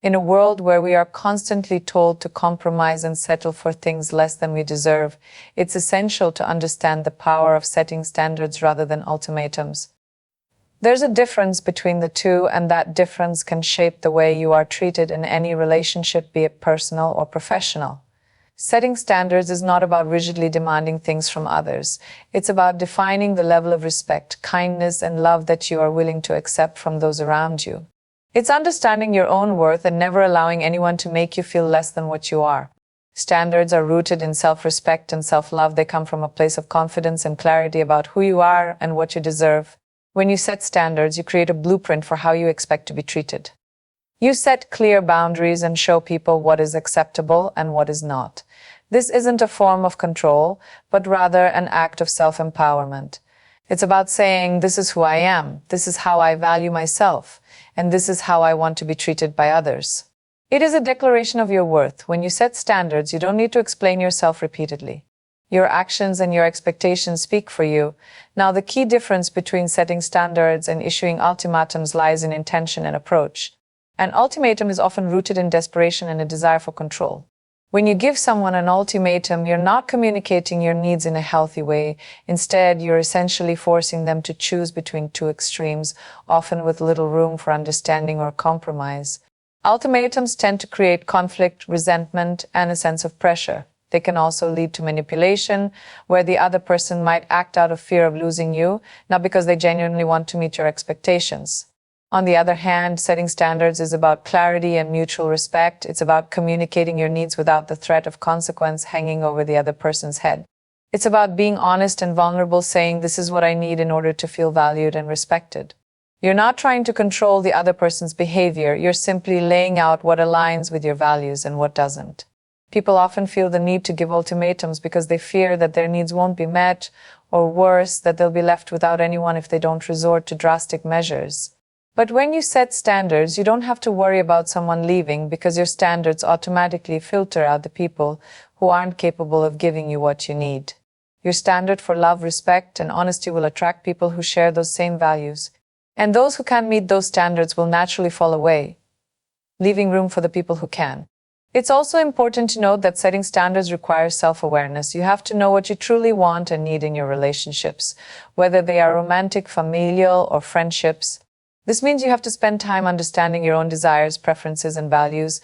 In a world where we are constantly told to compromise and settle for things less than we deserve, it's essential to understand the power of setting standards rather than ultimatums. There's a difference between the two, and that difference can shape the way you are treated in any relationship, be it personal or professional. Setting standards is not about rigidly demanding things from others. It's about defining the level of respect, kindness, and love that you are willing to accept from those around you. It's understanding your own worth and never allowing anyone to make you feel less than what you are. Standards are rooted in self-respect and self-love. They come from a place of confidence and clarity about who you are and what you deserve. When you set standards, you create a blueprint for how you expect to be treated. You set clear boundaries and show people what is acceptable and what is not. This isn't a form of control, but rather an act of self-empowerment. It's about saying, this is who I am, this is how I value myself, and this is how I want to be treated by others. It is a declaration of your worth. When you set standards, you don't need to explain yourself repeatedly. Your actions and your expectations speak for you. Now, the key difference between setting standards and issuing ultimatums lies in intention and approach. An ultimatum is often rooted in desperation and a desire for control. When you give someone an ultimatum, you're not communicating your needs in a healthy way. Instead, you're essentially forcing them to choose between two extremes, often with little room for understanding or compromise. Ultimatums tend to create conflict, resentment, and a sense of pressure. They can also lead to manipulation, where the other person might act out of fear of losing you, not because they genuinely want to meet your expectations. On the other hand, setting standards is about clarity and mutual respect. It's about communicating your needs without the threat of consequence hanging over the other person's head. It's about being honest and vulnerable, saying, this is what I need in order to feel valued and respected. You're not trying to control the other person's behavior. You're simply laying out what aligns with your values and what doesn't. People often feel the need to give ultimatums because they fear that their needs won't be met, or worse, that they'll be left without anyone if they don't resort to drastic measures. But when you set standards, you don't have to worry about someone leaving, because your standards automatically filter out the people who aren't capable of giving you what you need. Your standard for love, respect, and honesty will attract people who share those same values. And those who can't meet those standards will naturally fall away, leaving room for the people who can. It's also important to note that setting standards requires self-awareness. You have to know what you truly want and need in your relationships, whether they are romantic, familial, or friendships. This means you have to spend time understanding your own desires, preferences, and values.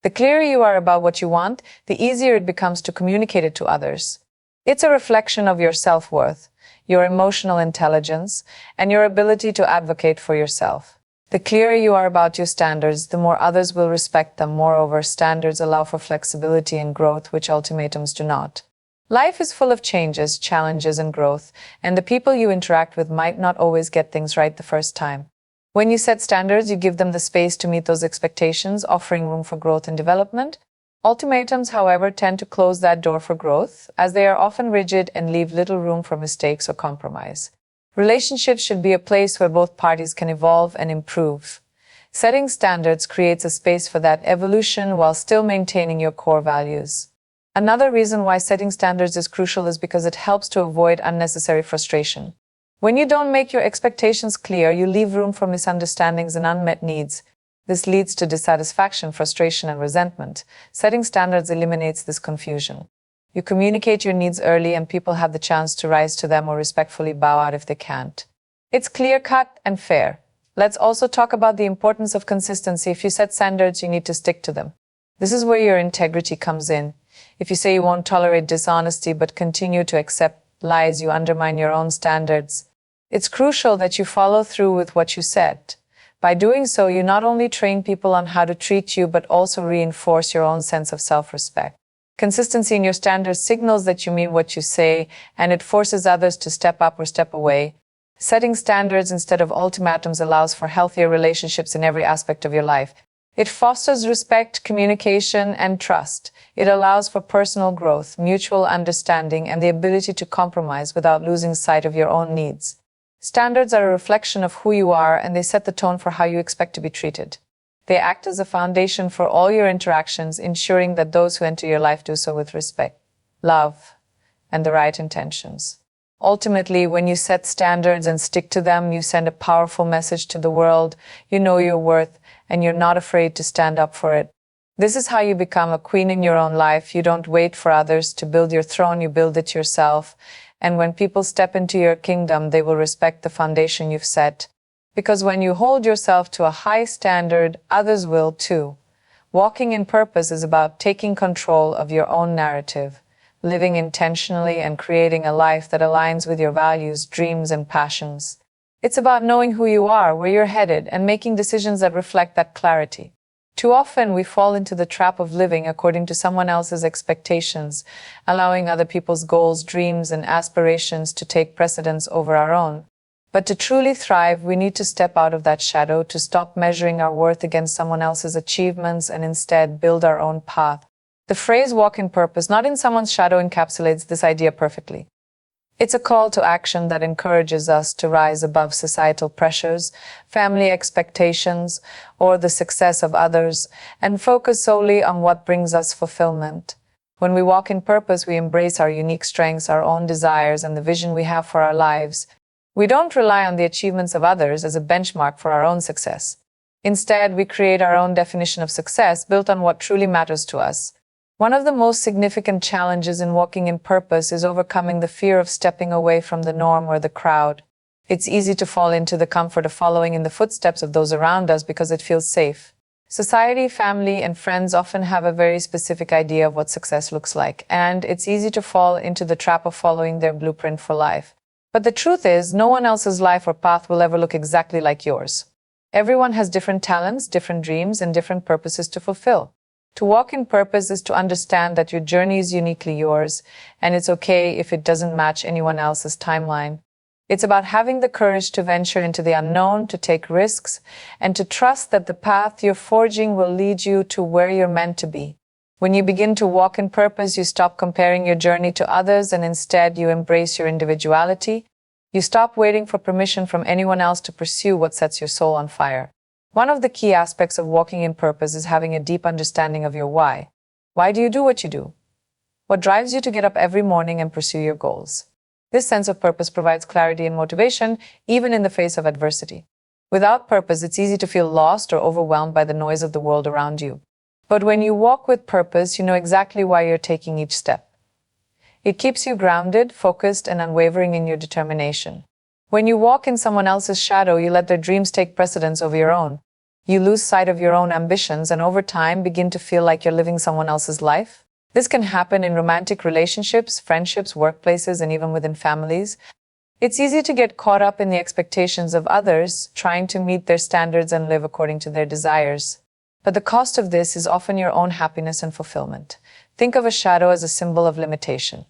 The clearer you are about what you want, the easier it becomes to communicate it to others. It's a reflection of your self-worth, your emotional intelligence, and your ability to advocate for yourself. The clearer you are about your standards, the more others will respect them. Moreover, standards allow for flexibility and growth, which ultimatums do not. Life is full of changes, challenges, and growth, and the people you interact with might not always get things right the first time. When you set standards, you give them the space to meet those expectations, offering room for growth and development. Ultimatums, however, tend to close that door for growth, as they are often rigid and leave little room for mistakes or compromise. Relationships should be a place where both parties can evolve and improve. Setting standards creates a space for that evolution while still maintaining your core values. Another reason why setting standards is crucial is because it helps to avoid unnecessary frustration. When you don't make your expectations clear, you leave room for misunderstandings and unmet needs. This leads to dissatisfaction, frustration, and resentment. Setting standards eliminates this confusion. You communicate your needs early, and people have the chance to rise to them or respectfully bow out if they can't. It's clear-cut and fair. Let's also talk about the importance of consistency. If you set standards, you need to stick to them. This is where your integrity comes in. If you say you won't tolerate dishonesty but continue to accept lies, you undermine your own standards. It's crucial that you follow through with what you said. By doing so, you not only train people on how to treat you, but also reinforce your own sense of self-respect. Consistency in your standards signals that you mean what you say, and it forces others to step up or step away. Setting standards instead of ultimatums allows for healthier relationships in every aspect of your life. It fosters respect, communication, and trust. It allows for personal growth, mutual understanding, and the ability to compromise without losing sight of your own needs. Standards are a reflection of who you are, and they set the tone for how you expect to be treated. They act as a foundation for all your interactions, ensuring that those who enter your life do so with respect, love, and the right intentions. Ultimately, when you set standards and stick to them, you send a powerful message to the world. You know your worth, and you're not afraid to stand up for it. This is how you become a queen in your own life. You don't wait for others to build your throne, you build it yourself. And when people step into your kingdom, they will respect the foundation you've set. Because when you hold yourself to a high standard, others will too. Walking in purpose is about taking control of your own narrative, living intentionally and creating a life that aligns with your values, dreams, and passions. It's about knowing who you are, where you're headed, and making decisions that reflect that clarity. Too often we fall into the trap of living according to someone else's expectations, allowing other people's goals, dreams, and aspirations to take precedence over our own. But to truly thrive, we need to step out of that shadow, to stop measuring our worth against someone else's achievements and instead build our own path. The phrase walk in purpose, not in someone's shadow, encapsulates this idea perfectly. It's a call to action that encourages us to rise above societal pressures, family expectations, or the success of others, and focus solely on what brings us fulfillment. When we walk in purpose, we embrace our unique strengths, our own desires, and the vision we have for our lives. We don't rely on the achievements of others as a benchmark for our own success. Instead, we create our own definition of success built on what truly matters to us. One of the most significant challenges in walking in purpose is overcoming the fear of stepping away from the norm or the crowd. It's easy to fall into the comfort of following in the footsteps of those around us because it feels safe. Society, family, and friends often have a very specific idea of what success looks like, and it's easy to fall into the trap of following their blueprint for life. But the truth is, no one else's life or path will ever look exactly like yours. Everyone has different talents, different dreams, and different purposes to fulfill. To walk in purpose is to understand that your journey is uniquely yours, and it's okay if it doesn't match anyone else's timeline. It's about having the courage to venture into the unknown, to take risks, and to trust that the path you're forging will lead you to where you're meant to be. When you begin to walk in purpose, you stop comparing your journey to others, and instead you embrace your individuality. You stop waiting for permission from anyone else to pursue what sets your soul on fire. One of the key aspects of walking in purpose is having a deep understanding of your why. Why do you do what you do? What drives you to get up every morning and pursue your goals? This sense of purpose provides clarity and motivation, even in the face of adversity. Without purpose, it's easy to feel lost or overwhelmed by the noise of the world around you. But when you walk with purpose, you know exactly why you're taking each step. It keeps you grounded, focused, and unwavering in your determination. When you walk in someone else's shadow, you let their dreams take precedence over your own. You lose sight of your own ambitions and over time begin to feel like you're living someone else's life. This can happen in romantic relationships, friendships, workplaces, and even within families. It's easy to get caught up in the expectations of others, trying to meet their standards and live according to their desires. But the cost of this is often your own happiness and fulfillment. Think of a shadow as a symbol of limitation.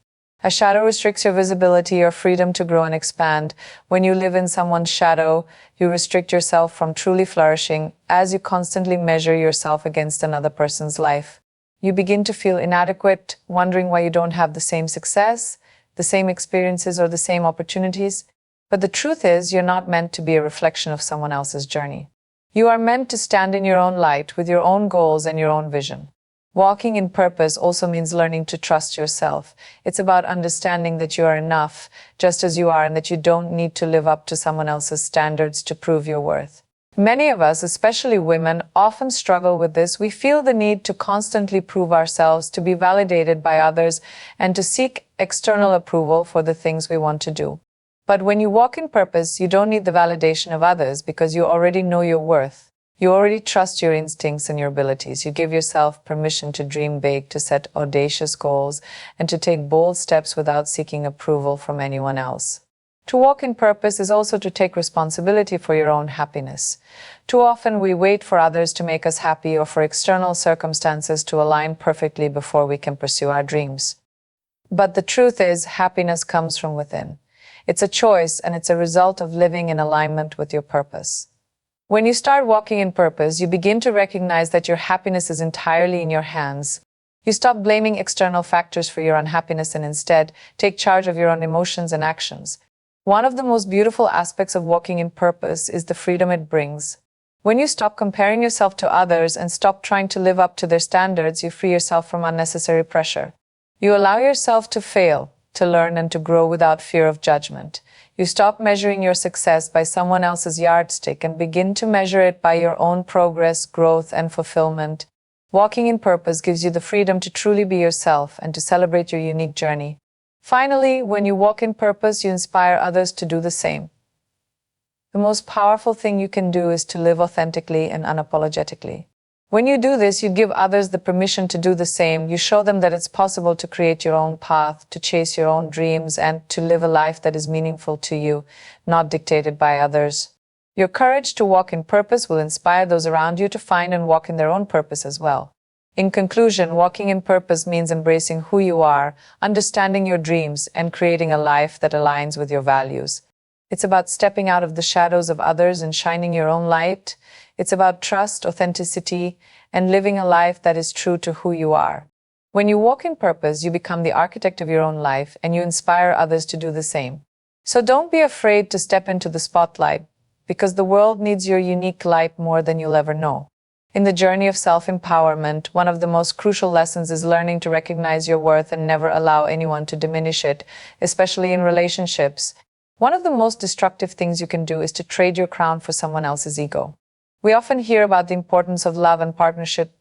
A shadow restricts your visibility, your freedom to grow and expand. When you live in someone's shadow, you restrict yourself from truly flourishing as you constantly measure yourself against another person's life. You begin to feel inadequate, wondering why you don't have the same success, the same experiences, or the same opportunities. But the truth is, you're not meant to be a reflection of someone else's journey. You are meant to stand in your own light with your own goals and your own vision. Walking in purpose also means learning to trust yourself. It's about understanding that you are enough, just as you are, and that you don't need to live up to someone else's standards to prove your worth. Many of us, especially women, often struggle with this. We feel the need to constantly prove ourselves, to be validated by others, and to seek external approval for the things we want to do. But when you walk in purpose, you don't need the validation of others because you already know your worth. You already trust your instincts and your abilities. You give yourself permission to dream big, to set audacious goals, and to take bold steps without seeking approval from anyone else. To walk in purpose is also to take responsibility for your own happiness. Too often we wait for others to make us happy or for external circumstances to align perfectly before we can pursue our dreams. But the truth is, happiness comes from within. It's a choice, and it's a result of living in alignment with your purpose. When you start walking in purpose, you begin to recognize that your happiness is entirely in your hands. You stop blaming external factors for your unhappiness and instead take charge of your own emotions and actions. One of the most beautiful aspects of walking in purpose is the freedom it brings. When you stop comparing yourself to others and stop trying to live up to their standards, you free yourself from unnecessary pressure. You allow yourself to fail, to learn, and to grow without fear of judgment. You stop measuring your success by someone else's yardstick and begin to measure it by your own progress, growth, and fulfillment. Walking in purpose gives you the freedom to truly be yourself and to celebrate your unique journey. Finally, when you walk in purpose, you inspire others to do the same. The most powerful thing you can do is to live authentically and unapologetically. When you do this, you give others the permission to do the same. You show them that it's possible to create your own path, to chase your own dreams, and to live a life that is meaningful to you, not dictated by others. Your courage to walk in purpose will inspire those around you to find and walk in their own purpose as well. In conclusion, walking in purpose means embracing who you are, understanding your dreams, and creating a life that aligns with your values. It's about stepping out of the shadows of others and shining your own light. It's about trust, authenticity, and living a life that is true to who you are. When you walk in purpose, you become the architect of your own life, and you inspire others to do the same. So don't be afraid to step into the spotlight, because the world needs your unique light more than you'll ever know. In the journey of self-empowerment, one of the most crucial lessons is learning to recognize your worth and never allow anyone to diminish it, especially in relationships. One of the most destructive things you can do is to trade your crown for someone else's ego. We often hear about the importance of love and partnership,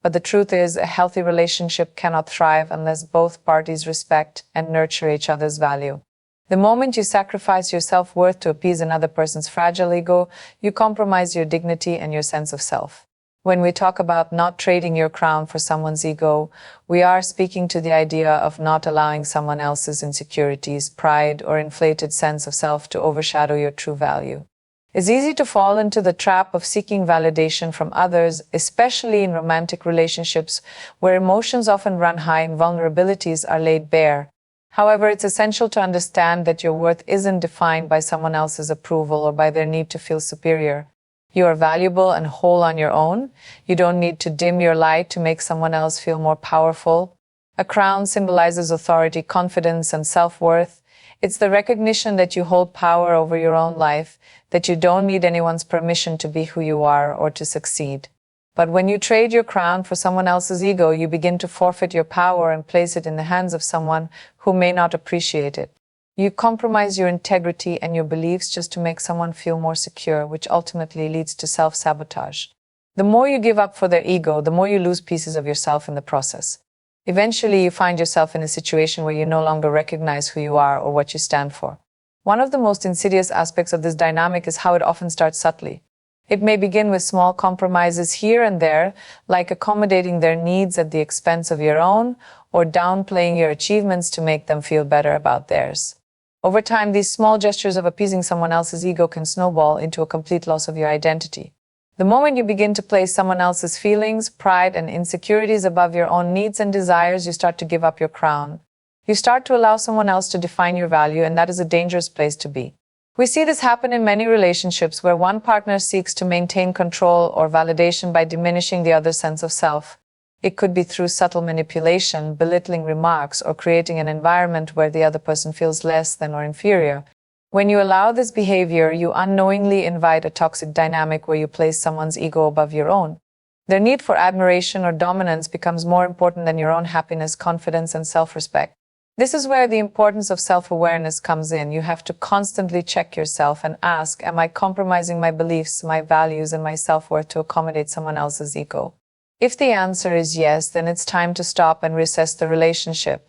but the truth is a healthy relationship cannot thrive unless both parties respect and nurture each other's value. The moment you sacrifice your self-worth to appease another person's fragile ego, you compromise your dignity and your sense of self. When we talk about not trading your crown for someone's ego, we are speaking to the idea of not allowing someone else's insecurities, pride, or inflated sense of self to overshadow your true value. It's easy to fall into the trap of seeking validation from others, especially in romantic relationships where emotions often run high and vulnerabilities are laid bare. However, it's essential to understand that your worth isn't defined by someone else's approval or by their need to feel superior. You are valuable and whole on your own. You don't need to dim your light to make someone else feel more powerful. A crown symbolizes authority, confidence, and self-worth. It's the recognition that you hold power over your own life, that you don't need anyone's permission to be who you are or to succeed. But when you trade your crown for someone else's ego, you begin to forfeit your power and place it in the hands of someone who may not appreciate it. You compromise your integrity and your beliefs just to make someone feel more secure, which ultimately leads to self-sabotage. The more you give up for their ego, the more you lose pieces of yourself in the process. Eventually, you find yourself in a situation where you no longer recognize who you are or what you stand for. One of the most insidious aspects of this dynamic is how it often starts subtly. It may begin with small compromises here and there, like accommodating their needs at the expense of your own, or downplaying your achievements to make them feel better about theirs. Over time, these small gestures of appeasing someone else's ego can snowball into a complete loss of your identity. The moment you begin to place someone else's feelings, pride, and insecurities above your own needs and desires, you start to give up your crown. You start to allow someone else to define your value, and that is a dangerous place to be. We see this happen in many relationships where one partner seeks to maintain control or validation by diminishing the other's sense of self. It could be through subtle manipulation, belittling remarks, or creating an environment where the other person feels less than or inferior. When you allow this behavior, you unknowingly invite a toxic dynamic where you place someone's ego above your own. Their need for admiration or dominance becomes more important than your own happiness, confidence, and self-respect. This is where the importance of self-awareness comes in. You have to constantly check yourself and ask, am I compromising my beliefs, my values, and my self-worth to accommodate someone else's ego? If the answer is yes, then it's time to stop and reassess the relationship.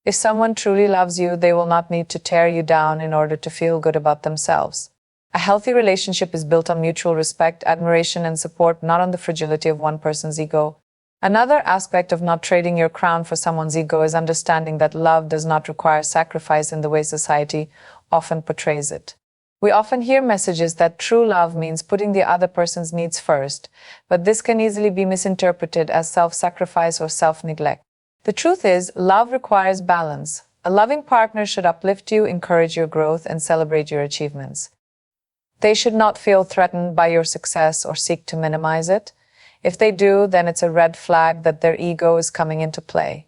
If someone truly loves you, they will not need to tear you down in order to feel good about themselves. A healthy relationship is built on mutual respect, admiration, and support, not on the fragility of one person's ego. Another aspect of not trading your crown for someone's ego is understanding that love does not require sacrifice in the way society often portrays it. We often hear messages that true love means putting the other person's needs first, but this can easily be misinterpreted as self-sacrifice or self-neglect. The truth is, love requires balance. A loving partner should uplift you, encourage your growth, and celebrate your achievements. They should not feel threatened by your success or seek to minimize it. If they do, then it's a red flag that their ego is coming into play.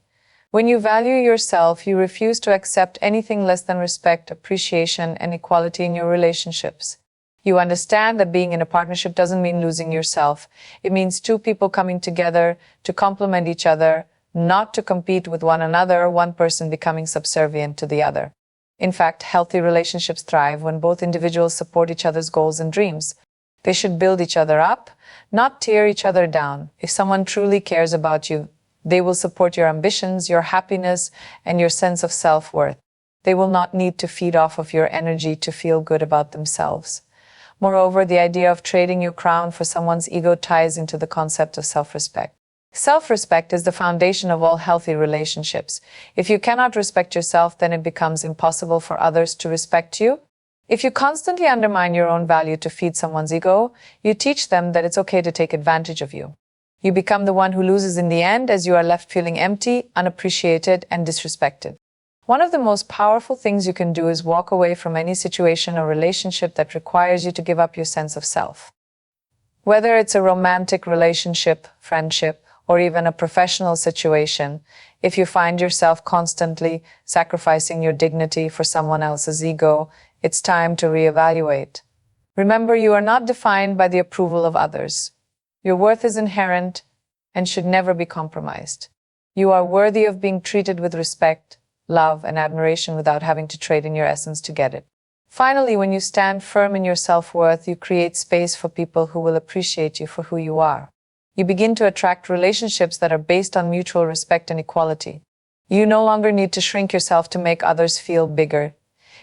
When you value yourself, you refuse to accept anything less than respect, appreciation, and equality in your relationships. You understand that being in a partnership doesn't mean losing yourself. It means two people coming together to complement each other, not to compete with one another, one person becoming subservient to the other. In fact, healthy relationships thrive when both individuals support each other's goals and dreams. They should build each other up, not tear each other down. If someone truly cares about you, they will support your ambitions, your happiness, and your sense of self-worth. They will not need to feed off of your energy to feel good about themselves. Moreover, the idea of trading your crown for someone's ego ties into the concept of self-respect. Self-respect is the foundation of all healthy relationships. If you cannot respect yourself, then it becomes impossible for others to respect you. If you constantly undermine your own value to feed someone's ego, you teach them that it's okay to take advantage of you. You become the one who loses in the end, as you are left feeling empty, unappreciated, and disrespected. One of the most powerful things you can do is walk away from any situation or relationship that requires you to give up your sense of self. Whether it's a romantic relationship, friendship, or even a professional situation, if you find yourself constantly sacrificing your dignity for someone else's ego, it's time to reevaluate. Remember, you are not defined by the approval of others. Your worth is inherent and should never be compromised. You are worthy of being treated with respect, love, and admiration without having to trade in your essence to get it. Finally, when you stand firm in your self-worth, you create space for people who will appreciate you for who you are. You begin to attract relationships that are based on mutual respect and equality. You no longer need to shrink yourself to make others feel bigger.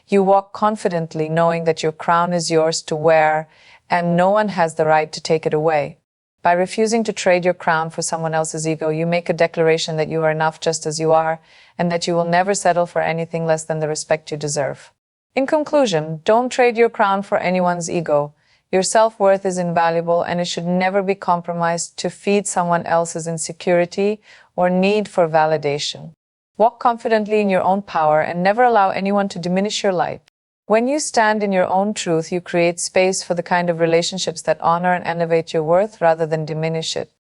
You walk confidently, knowing that your crown is yours to wear, and no one has the right to take it away. By refusing to trade your crown for someone else's ego, you make a declaration that you are enough just as you are, and that you will never settle for anything less than the respect you deserve. In conclusion, don't trade your crown for anyone's ego. Your self-worth is invaluable, and it should never be compromised to feed someone else's insecurity or need for validation. Walk confidently in your own power and never allow anyone to diminish your light. When you stand in your own truth, you create space for the kind of relationships that honor and elevate your worth rather than diminish it.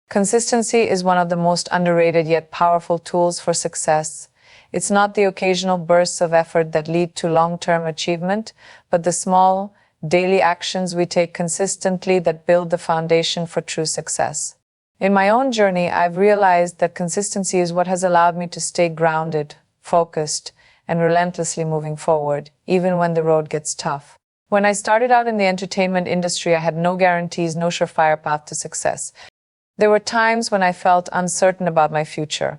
Consistency is one of the most underrated yet powerful tools for success. It's not the occasional bursts of effort that lead to long-term achievement, but the small, daily actions we take consistently that build the foundation for true success. In my own journey, I've realized that consistency is what has allowed me to stay grounded, focused, and relentlessly moving forward, even when the road gets tough. When I started out in the entertainment industry, I had no guarantees, no surefire path to success. There were times when I felt uncertain about my future,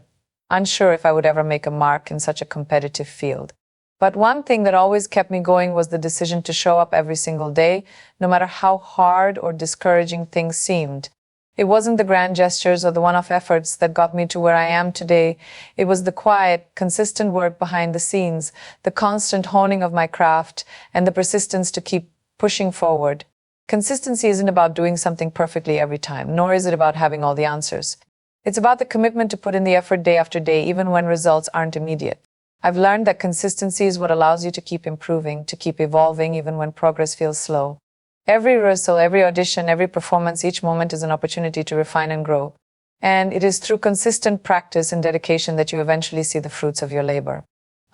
unsure if I would ever make a mark in such a competitive field. But one thing that always kept me going was the decision to show up every single day, no matter how hard or discouraging things seemed. It wasn't the grand gestures or the one-off efforts that got me to where I am today. It was the quiet, consistent work behind the scenes, the constant honing of my craft, and the persistence to keep pushing forward. Consistency isn't about doing something perfectly every time, nor is it about having all the answers. It's about the commitment to put in the effort day after day, even when results aren't immediate. I've learned that consistency is what allows you to keep improving, to keep evolving, even when progress feels slow. Every rehearsal, every audition, every performance, each moment is an opportunity to refine and grow. And it is through consistent practice and dedication that you eventually see the fruits of your labor.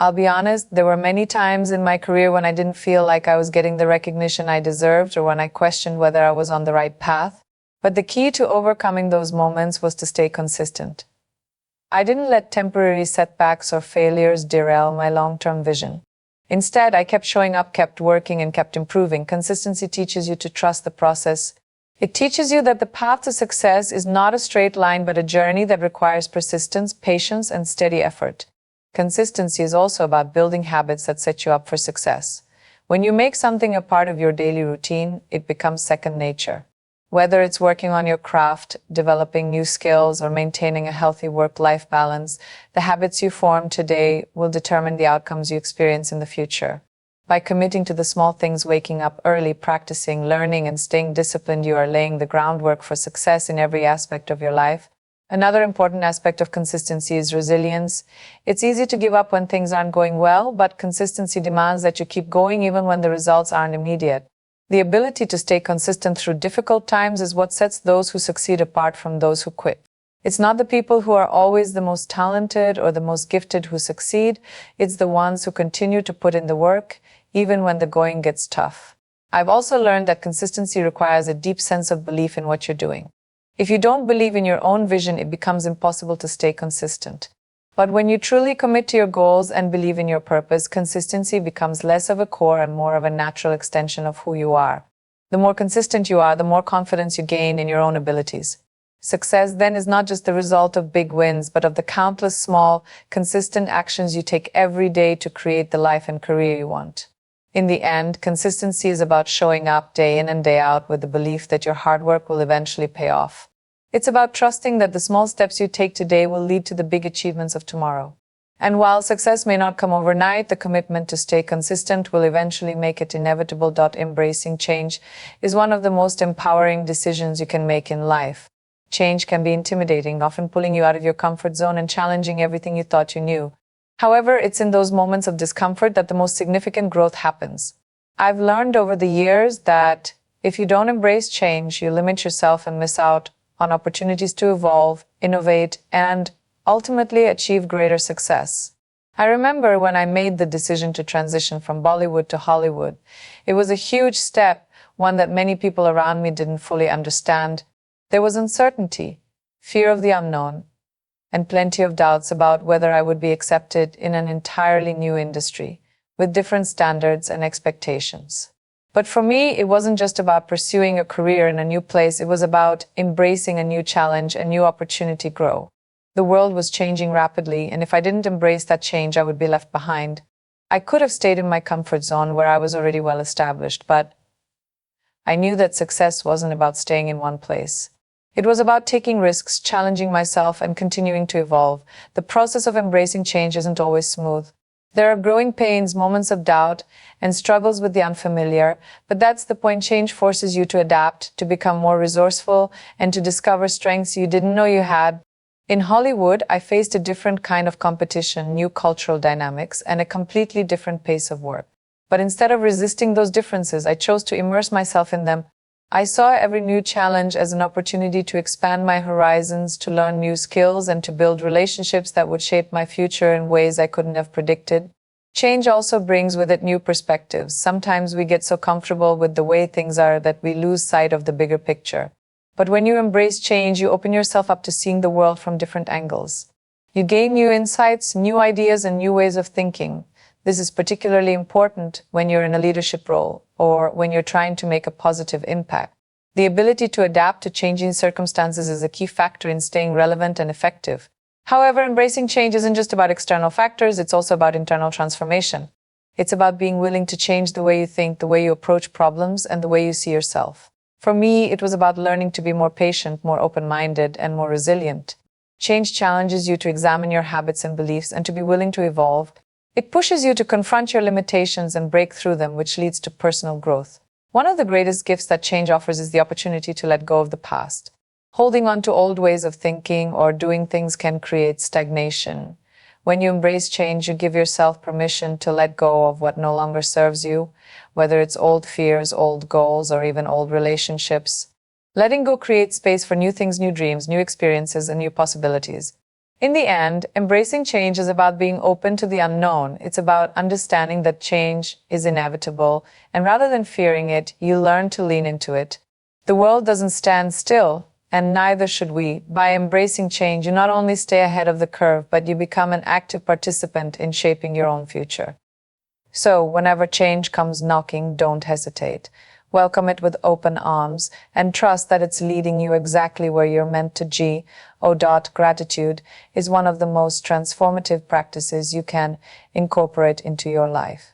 I'll be honest, there were many times in my career when I didn't feel like I was getting the recognition I deserved, or when I questioned whether I was on the right path. But the key to overcoming those moments was to stay consistent. I didn't let temporary setbacks or failures derail my long-term vision. Instead, I kept showing up, kept working, and kept improving. Consistency teaches you to trust the process. It teaches you that the path to success is not a straight line, but a journey that requires persistence, patience, and steady effort. Consistency is also about building habits that set you up for success. When you make something a part of your daily routine, it becomes second nature. Whether it's working on your craft, developing new skills, or maintaining a healthy work-life balance, the habits you form today will determine the outcomes you experience in the future. By committing to the small things, waking up early, practicing, learning, and staying disciplined, you are laying the groundwork for success in every aspect of your life. Another important aspect of consistency is resilience. It's easy to give up when things aren't going well, but consistency demands that you keep going even when the results aren't immediate. The ability to stay consistent through difficult times is what sets those who succeed apart from those who quit. It's not the people who are always the most talented or the most gifted who succeed. It's the ones who continue to put in the work, even when the going gets tough. I've also learned that consistency requires a deep sense of belief in what you're doing. If you don't believe in your own vision, it becomes impossible to stay consistent. But when you truly commit to your goals and believe in your purpose, consistency becomes less of a core and more of a natural extension of who you are. The more consistent you are, the more confidence you gain in your own abilities. Success then is not just the result of big wins, but of the countless small, consistent actions you take every day to create the life and career you want. In the end, consistency is about showing up day in and day out with the belief that your hard work will eventually pay off. It's about trusting that the small steps you take today will lead to the big achievements of tomorrow. And while success may not come overnight, the commitment to stay consistent will eventually make it inevitable. Embracing change is one of the most empowering decisions you can make in life. Change can be intimidating, often pulling you out of your comfort zone and challenging everything you thought you knew. However, it's in those moments of discomfort that the most significant growth happens. I've learned over the years that if you don't embrace change, you limit yourself and miss out on opportunities to evolve, innovate, and ultimately achieve greater success. I remember when I made the decision to transition from Bollywood to Hollywood. It was a huge step, one that many people around me didn't fully understand. There was uncertainty, fear of the unknown, and plenty of doubts about whether I would be accepted in an entirely new industry, with different standards and expectations. But for me, it wasn't just about pursuing a career in a new place, it was about embracing a new challenge, a new opportunity grow. The world was changing rapidly, and if I didn't embrace that change, I would be left behind. I could have stayed in my comfort zone where I was already well established, but I knew that success wasn't about staying in one place. It was about taking risks, challenging myself, and continuing to evolve. The process of embracing change isn't always smooth. There are growing pains, moments of doubt, and struggles with the unfamiliar, but that's the point. Change forces you to adapt, to become more resourceful, and to discover strengths you didn't know you had. In Hollywood, I faced a different kind of competition, new cultural dynamics, and a completely different pace of work. But instead of resisting those differences, I chose to immerse myself in them. I saw every new challenge as an opportunity to expand my horizons, to learn new skills, and to build relationships that would shape my future in ways I couldn't have predicted. Change also brings with it new perspectives. Sometimes we get so comfortable with the way things are that we lose sight of the bigger picture. But when you embrace change, you open yourself up to seeing the world from different angles. You gain new insights, new ideas, and new ways of thinking. This is particularly important when you're in a leadership role or when you're trying to make a positive impact. The ability to adapt to changing circumstances is a key factor in staying relevant and effective. However, embracing change isn't just about external factors, it's also about internal transformation. It's about being willing to change the way you think, the way you approach problems, and the way you see yourself. For me, it was about learning to be more patient, more open-minded, and more resilient. Change challenges you to examine your habits and beliefs and to be willing to evolve. It pushes you to confront your limitations and break through them, which leads to personal growth. One of the greatest gifts that change offers is the opportunity to let go of the past. Holding on to old ways of thinking or doing things can create stagnation. When you embrace change, you give yourself permission to let go of what no longer serves you, whether it's old fears, old goals, or even old relationships. Letting go creates space for new things, new dreams, new experiences, and new possibilities. In the end, embracing change is about being open to the unknown. It's about understanding that change is inevitable, and rather than fearing it, you learn to lean into it. The world doesn't stand still, and neither should we. By embracing change, you not only stay ahead of the curve, but you become an active participant in shaping your own future. So, whenever change comes knocking, don't hesitate. Welcome it with open arms and trust that it's leading you exactly where you're meant to be. Gratitude is one of the most transformative practices you can incorporate into your life.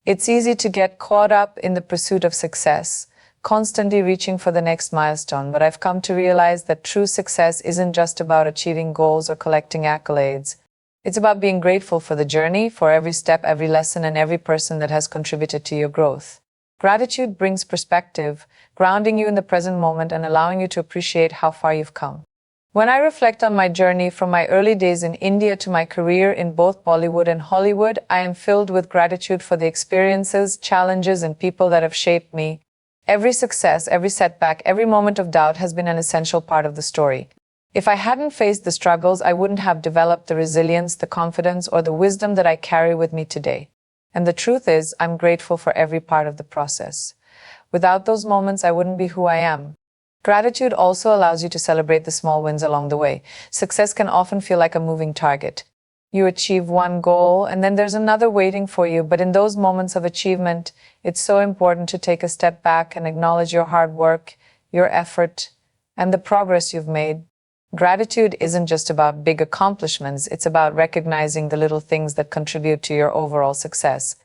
It's easy to get caught up in the pursuit of success, constantly reaching for the next milestone, but I've come to realize that true success isn't just about achieving goals or collecting accolades. It's about being grateful for the journey, for every step, every lesson, and every person that has contributed to your growth. Gratitude brings perspective, grounding you in the present moment and allowing you to appreciate how far you've come. When I reflect on my journey from my early days in India to my career in both Bollywood and Hollywood, I am filled with gratitude for the experiences, challenges, and people that have shaped me. Every success, every setback, every moment of doubt has been an essential part of the story. If I hadn't faced the struggles, I wouldn't have developed the resilience, the confidence, or the wisdom that I carry with me today. And the truth is, I'm grateful for every part of the process. Without those moments, I wouldn't be who I am. Gratitude also allows you to celebrate the small wins along the way. Success can often feel like a moving target. You achieve one goal, and then there's another waiting for you. But in those moments of achievement, it's so important to take a step back and acknowledge your hard work, your effort, and the progress you've made. Gratitude isn't just about big accomplishments, it's about recognizing the little things that contribute to your overall success.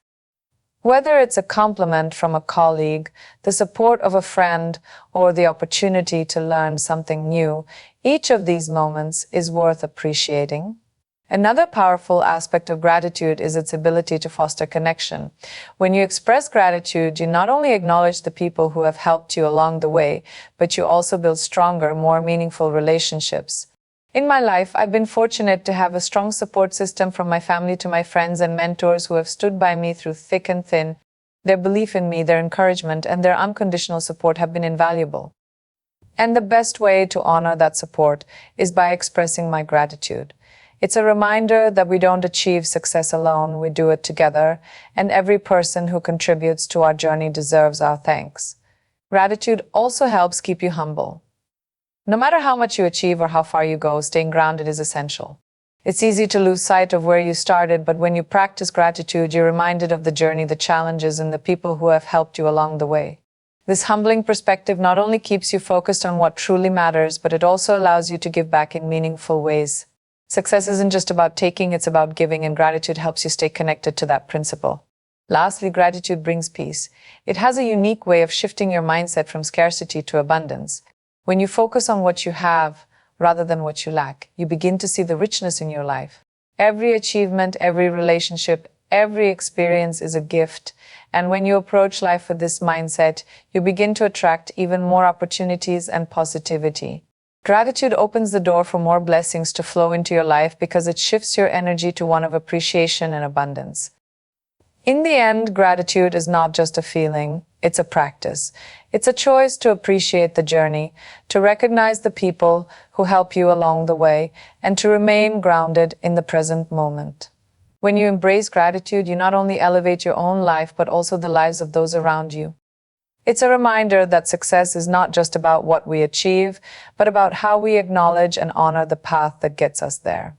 Whether it's a compliment from a colleague, the support of a friend, or the opportunity to learn something new, each of these moments is worth appreciating. Another powerful aspect of gratitude is its ability to foster connection. When you express gratitude, you not only acknowledge the people who have helped you along the way, but you also build stronger, more meaningful relationships. In my life, I've been fortunate to have a strong support system from my family to my friends and mentors who have stood by me through thick and thin. Their belief in me, their encouragement, and their unconditional support have been invaluable. And the best way to honor that support is by expressing my gratitude. It's a reminder that we don't achieve success alone, we do it together, and every person who contributes to our journey deserves our thanks. Gratitude also helps keep you humble. No matter how much you achieve or how far you go, staying grounded is essential. It's easy to lose sight of where you started, but when you practice gratitude, you're reminded of the journey, the challenges, and the people who have helped you along the way. This humbling perspective not only keeps you focused on what truly matters, but it also allows you to give back in meaningful ways. Success isn't just about taking, it's about giving, and gratitude helps you stay connected to that principle. Lastly, gratitude brings peace. It has a unique way of shifting your mindset from scarcity to abundance. When you focus on what you have rather than what you lack, you begin to see the richness in your life. Every achievement, every relationship, every experience is a gift. And when you approach life with this mindset, you begin to attract even more opportunities and positivity. Gratitude opens the door for more blessings to flow into your life because it shifts your energy to one of appreciation and abundance. In the end, gratitude is not just a feeling, it's a practice. It's a choice to appreciate the journey, to recognize the people who help you along the way, and to remain grounded in the present moment. When you embrace gratitude, you not only elevate your own life, but also the lives of those around you. It's a reminder that success is not just about what we achieve, but about how we acknowledge and honor the path that gets us there.